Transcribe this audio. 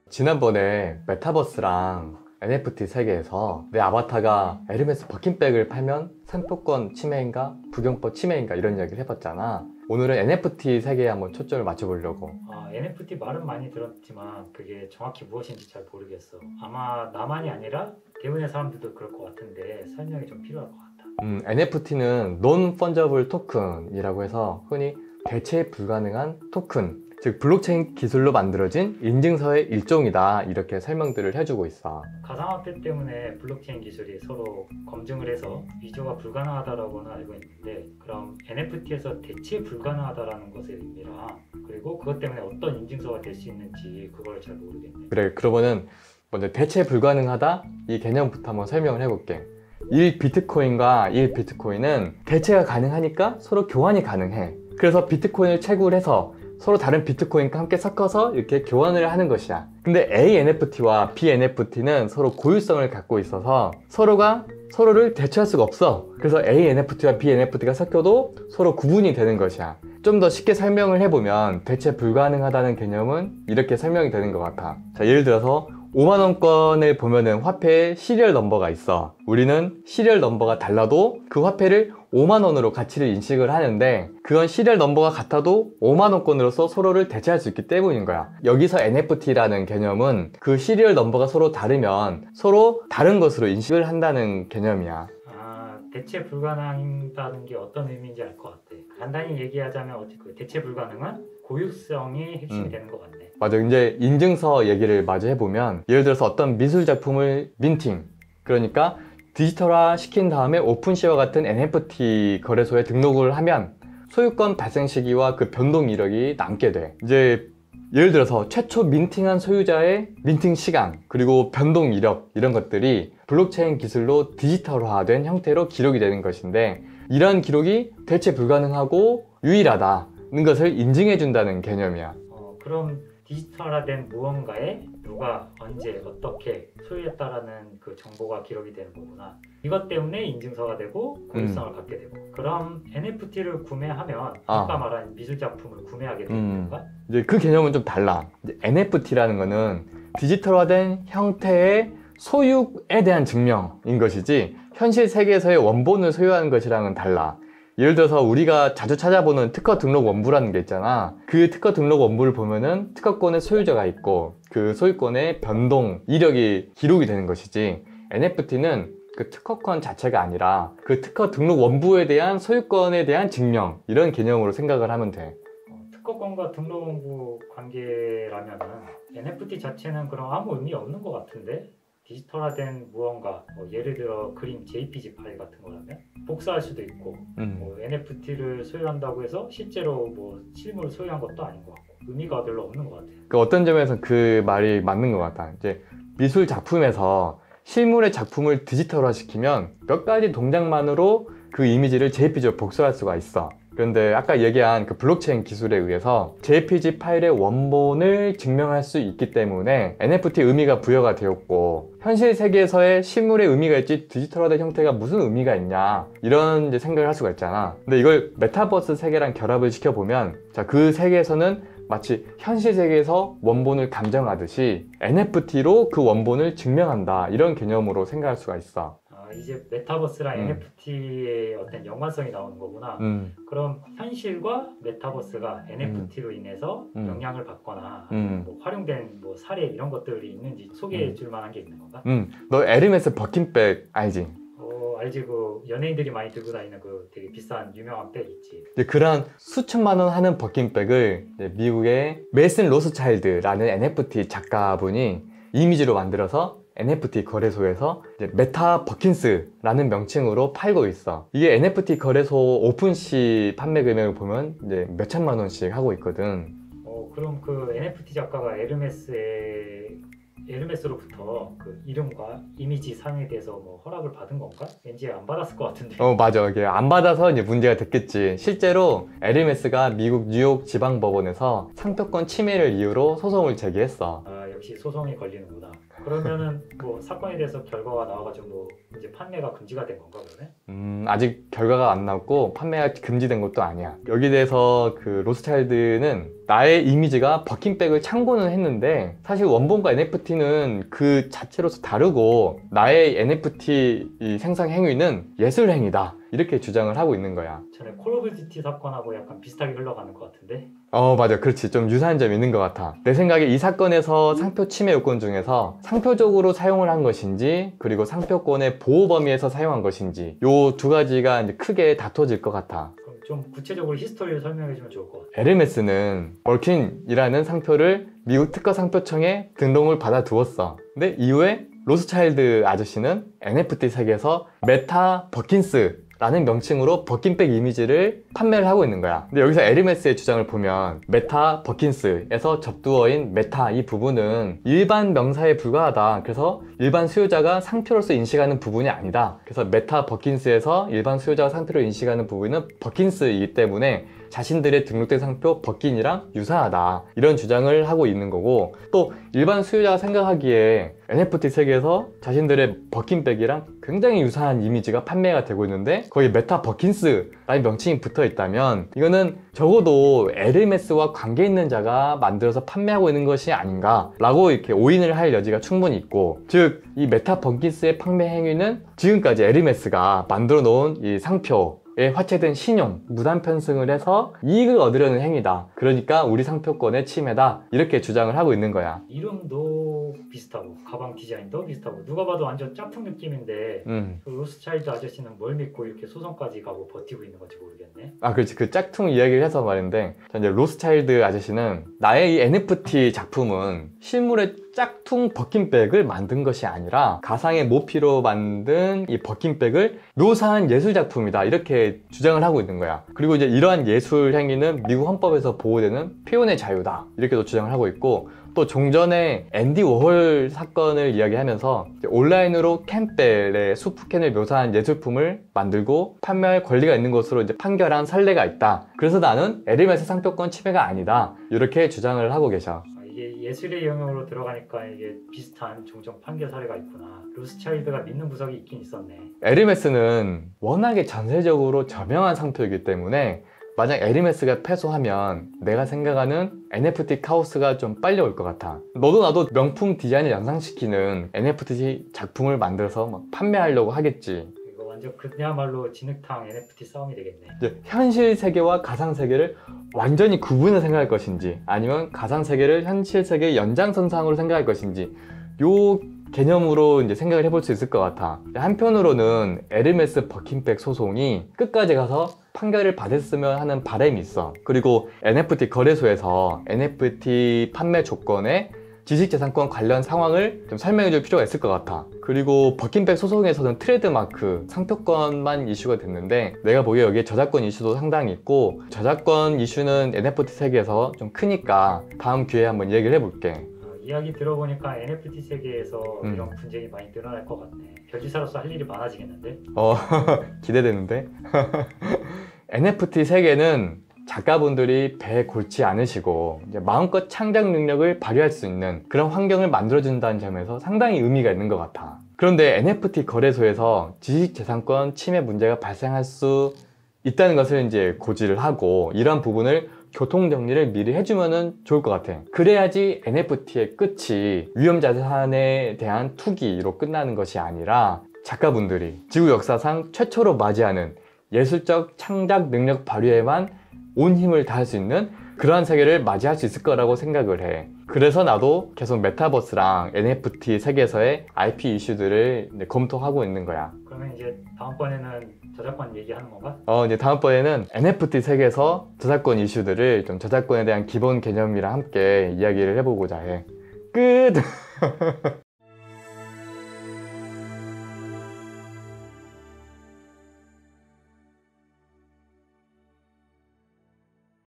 지난번에 메타버스랑 NFT 세계에서 내 아바타가 에르메스 버킨백을 팔면 상표권 침해인가 부경법 침해인가 이런 이야기를 해봤잖아. 오늘은 NFT 세계에 한번 초점을 맞춰보려고. NFT 말은 많이 들었지만 그게 정확히 무엇인지 잘 모르겠어. 아마 나만이 아니라 대부분의 사람들도 그럴 것 같은데 설명이 좀 필요할 것 같아. NFT는 Non-Fungible Token이라고 해서 흔히 대체 불가능한 토큰, 즉 블록체인 기술로 만들어진 인증서의 일종이다, 이렇게 설명들을 해주고 있어. 가상화폐 때문에 블록체인 기술이 서로 검증을 해서 위조가 불가능하다라고는 알고 있는데, 그럼 NFT에서 대체 불가능하다라는 것의 의미랑 그리고 그것 때문에 어떤 인증서가 될 수 있는지 그걸 잘 모르겠네. 그래, 그러면은 먼저 대체 불가능하다 이 개념부터 한번 설명을 해볼게. 1비트코인과 1비트코인은 대체가 가능하니까 서로 교환이 가능해. 그래서 비트코인을 채굴해서 서로 다른 비트코인과 함께 섞어서 이렇게 교환을 하는 것이야. 근데 ANFT와 BNFT는 서로 고유성을 갖고 있어서 서로가 서로를 대체할 수가 없어. 그래서 ANFT와 BNFT가 섞여도 서로 구분이 되는 것이야. 좀 더 쉽게 설명을 해보면 대체 불가능하다는 개념은 이렇게 설명이 되는 것 같아. 자, 예를 들어서 5만원권을 보면은 화폐에 시리얼 넘버가 있어. 우리는 시리얼 넘버가 달라도 그 화폐를 5만원으로 가치를 인식을 하는데, 그건 시리얼 넘버가 같아도 5만원권으로서 서로를 대체할 수 있기 때문인 거야. 여기서 NFT라는 개념은 그 시리얼 넘버가 서로 다르면 서로 다른 것으로 인식을 한다는 개념이야. 대체 불가능하다는 게 어떤 의미인지 알 것 같아. 간단히 얘기하자면 그 대체 불가능한 고유성이 핵심이 되는 것 같네. 맞아. 이제 인증서 얘기를 마저 해보면, 예를 들어서 어떤 미술 작품을 민팅, 그러니까 디지털화 시킨 다음에 오픈시와 같은 NFT 거래소에 등록을 하면 소유권 발생 시기와 그 변동 이력이 남게 돼. 이제 예를 들어서 최초 민팅한 소유자의 민팅 시간, 그리고 변동 이력, 이런 것들이 블록체인 기술로 디지털화된 형태로 기록이 되는 것인데, 이러한 기록이 대체 불가능하고 유일하다는 것을 인증해 준다는 개념이야. 그럼 디지털화된 무언가에 누가 언제 어떻게 소유했다라는 그 정보가 기록이 되는 거구나. 이것 때문에 인증서가 되고 고유성을 갖게 되고. 그럼 NFT를 구매하면 아까 말한 미술 작품을 구매하게 되는 건가? 이제 그 개념은 좀 달라. NFT라는 거는 디지털화된 형태의 소유에 대한 증명인 것이지, 현실 세계에서의 원본을 소유하는 것이랑은 달라. 예를 들어서 우리가 자주 찾아보는 특허 등록 원부라는 게 있잖아. 그 특허 등록 원부를 보면은 특허권의 소유자가 있고 그 소유권의 변동 이력이 기록이 되는 것이지, NFT는 그 특허권 자체가 아니라 그 특허 등록 원부에 대한 소유권에 대한 증명, 이런 개념으로 생각을 하면 돼. 특허권과 등록 원부 관계라면은 NFT 자체는 그럼 아무 의미 없는 것 같은데, 디지털화된 무언가, 예를 들어 그림 JPG 파일 같은 거라면 복사할 수도 있고, NFT를 소유한다고 해서 실제로 실물을 소유한 것도 아닌 것 같고 의미가 별로 없는 것 같아요. 그 어떤 점에서 그 말이 맞는 것 같아. 이제 미술 작품에서 실물의 작품을 디지털화 시키면 몇 가지 동작만으로 그 이미지를 JPG로 복사할 수가 있어. 그런데 아까 얘기한 그 블록체인 기술에 의해서 JPG 파일의 원본을 증명할 수 있기 때문에 NFT 의미가 부여가 되었고, 현실 세계에서의 실물의 의미가 있지 디지털화된 형태가 무슨 의미가 있냐, 이런 이제 생각을 할 수가 있잖아. 근데 이걸 메타버스 세계랑 결합을 시켜보면, 자, 그 세계에서는 마치 현실 세계에서 원본을 감정하듯이 NFT로 그 원본을 증명한다, 이런 개념으로 생각할 수가 있어. 이제 메타버스랑 NFT의 어떤 연관성이 나오는 거구나. 그럼 현실과 메타버스가 NFT로 인해서 영향을 받거나 활용된 사례 이런 것들이 있는지 소개해 줄 만한 게 있는 건가? 너 에르메스 버킨백 알지? 알지. 그 연예인들이 많이 들고 다니는 그 되게 비싼 유명한 백 있지. 그런 수천만 원 하는 버킨백을 미국의 메이슨 로스차일드라는 NFT 작가분이 이미지로 만들어서 NFT 거래소에서 메타 버킨스라는 명칭으로 팔고 있어. 이게 NFT 거래소 오픈시 판매 금액을 보면 이제 몇 천만 원씩 하고 있거든. 그럼 그 NFT 작가가 에르메스로부터 그 이름과 이미지 사용에 대해서 허락을 받은 건가? 왠지 안 받았을 것 같은데. 맞아. 이게 안 받아서 이제 문제가 됐겠지. 실제로 에르메스가 미국 뉴욕 지방법원에서 상표권 침해를 이유로 소송을 제기했어. 역시 소송이 걸리는구나. 그러면은 뭐 사건에 대해서 결과가 나와가지고 뭐 이제 판매가 금지가 된 건가 그러면? 아직 결과가 안 나왔고 판매가 금지된 것도 아니야. 여기 대해서 그 로스차일드는 나의 이미지가 버킨백을 참고는 했는데 사실 원본과 NFT는 그 자체로서 다르고 나의 NFT 이 생산 행위는 예술 행위다 이렇게 주장을 하고 있는 거야. 전에 콜 오브 듀티 사건하고 약간 비슷하게 흘러가는 것 같은데? 맞아. 그렇지. 좀 유사한 점이 있는 것 같아. 내 생각에 이 사건에서 상표 침해 요건 중에서 상표적으로 사용을 한 것인지 그리고 상표권의 보호 범위에서 사용한 것인지 요 두 가지가 이제 크게 다퉈질 것 같아. 그럼 좀 구체적으로 히스토리를 설명해주면 좋을 것 같아. 에르메스는 벌킨이라는 상표를 미국 특허 상표청에 등록을 받아두었어. 근데 이후에 로스차일드 아저씨는 NFT 세계에서 메타 버킨스 라는 명칭으로 버킨백 이미지를 판매를 하고 있는 거야. 근데 여기서 에르메스의 주장을 보면 메타 버킨스에서 접두어인 메타 이 부분은 일반 명사에 불과하다. 그래서 일반 수요자가 상표로서 인식하는 부분이 아니다. 그래서 메타 버킨스에서 일반 수요자가 상표로 인식하는 부분은 버킨스이기 때문에 자신들의 등록된 상표 버킨이랑 유사하다 이런 주장을 하고 있는 거고, 또 일반 수요자가 생각하기에 NFT 세계에서 자신들의 버킨백이랑 굉장히 유사한 이미지가 판매가 되고 있는데 거기 메타 버킨스라는 명칭이 붙어 있다면 이거는 적어도 에르메스와 관계 있는 자가 만들어서 판매하고 있는 것이 아닌가 라고 이렇게 오인을 할 여지가 충분히 있고, 즉 이 메타 버킨스의 판매 행위는 지금까지 에르메스가 만들어 놓은 이 상표에 화체된 신용, 무단 편승을 해서 이익을 얻으려는 행위다. 그러니까 우리 상표권의 침해다. 이렇게 주장을 하고 있는 거야. 이름도 비슷하고 가방 디자인도 비슷하고 누가 봐도 완전 짝퉁 느낌인데 그 로스차일드 아저씨는 뭘 믿고 이렇게 소송까지 가고 버티고 있는 건지 모르겠네. 그렇지. 그 짝퉁 이야기를 해서 말인데, 자, 이제 로스차일드 아저씨는 나의 이 NFT 작품은 실물의 짝퉁 버킨백을 만든 것이 아니라 가상의 모피로 만든 이 버킨백을 묘사한 예술 작품이다 이렇게 주장을 하고 있는 거야. 그리고 이제 이러한 예술 행위는 미국 헌법에서 보호되는 표현의 자유다 이렇게도 주장을 하고 있고, 또 종전에 앤디 워홀 사건을 이야기하면서 온라인으로 캠벨의 수프캔을 묘사한 예술품을 만들고 판매할 권리가 있는 것으로 이제 판결한 선례가 있다. 그래서 나는 에르메스 상표권 침해가 아니다 이렇게 주장을 하고 계셔. 이게 예술의 영역으로 들어가니까 이게 비슷한 종종 판결 사례가 있구나. 로스차일드가 믿는 구석이 있긴 있었네. 에르메스는 워낙에 전세적으로 저명한 상표이기 때문에 만약 에르메스가 패소하면 내가 생각하는 NFT 카오스가 좀 빨리 올 것 같아. 너도 나도 명품 디자인을 연상시키는 NFT 작품을 만들어서 막 판매하려고 하겠지. 이거 완전 그야말로 진흙탕 NFT 싸움이 되겠네. 이제 현실 세계와 가상 세계를 완전히 구분해 생각할 것인지 아니면 가상 세계를 현실 세계의 연장선상으로 생각할 것인지 요 개념으로 이제 생각을 해볼 수 있을 것 같아. 한편으로는 에르메스 버킨백 소송이 끝까지 가서 판결을 받았으면 하는 바람이 있어. 그리고 NFT 거래소에서 NFT 판매 조건에 지식재산권 관련 상황을 좀 설명해 줄 필요가 있을 것 같아. 그리고 버킨백 소송에서는 트레이드마크, 상표권만 이슈가 됐는데 내가 보기에 여기에 저작권 이슈도 상당히 있고, 저작권 이슈는 NFT 세계에서 좀 크니까 다음 기회에 한번 얘기를 해볼게. 이야기 들어보니까 NFT 세계에서 이런 분쟁이 많이 늘어날 것 같네. 별지사로서 할 일이 많아지겠는데? 기대되는데? NFT 세계는 작가분들이 배에 골치 않으시고 이제 마음껏 창작 능력을 발휘할 수 있는 그런 환경을 만들어준다는 점에서 상당히 의미가 있는 것 같아. 그런데 NFT 거래소에서 지식재산권 침해 문제가 발생할 수 있다는 것을 이제 고지를 하고 이러한 부분을 교통정리를 미리 해주면 좋을 것 같아. 그래야지 NFT의 끝이 위험자산에 대한 투기로 끝나는 것이 아니라 작가분들이 지구 역사상 최초로 맞이하는 예술적 창작 능력 발휘에만 온 힘을 다할 수 있는 그러한 세계를 맞이할 수 있을 거라고 생각을 해. 그래서 나도 계속 메타버스랑 NFT 세계에서의 IP 이슈들을 이제 검토하고 있는 거야. 그러면 이제 다음번에는 저작권 얘기하는 건가? 이제 다음번에는 NFT 세계에서 저작권 이슈들을 좀 저작권에 대한 기본 개념이랑 함께 이야기를 해보고자 해. 끝!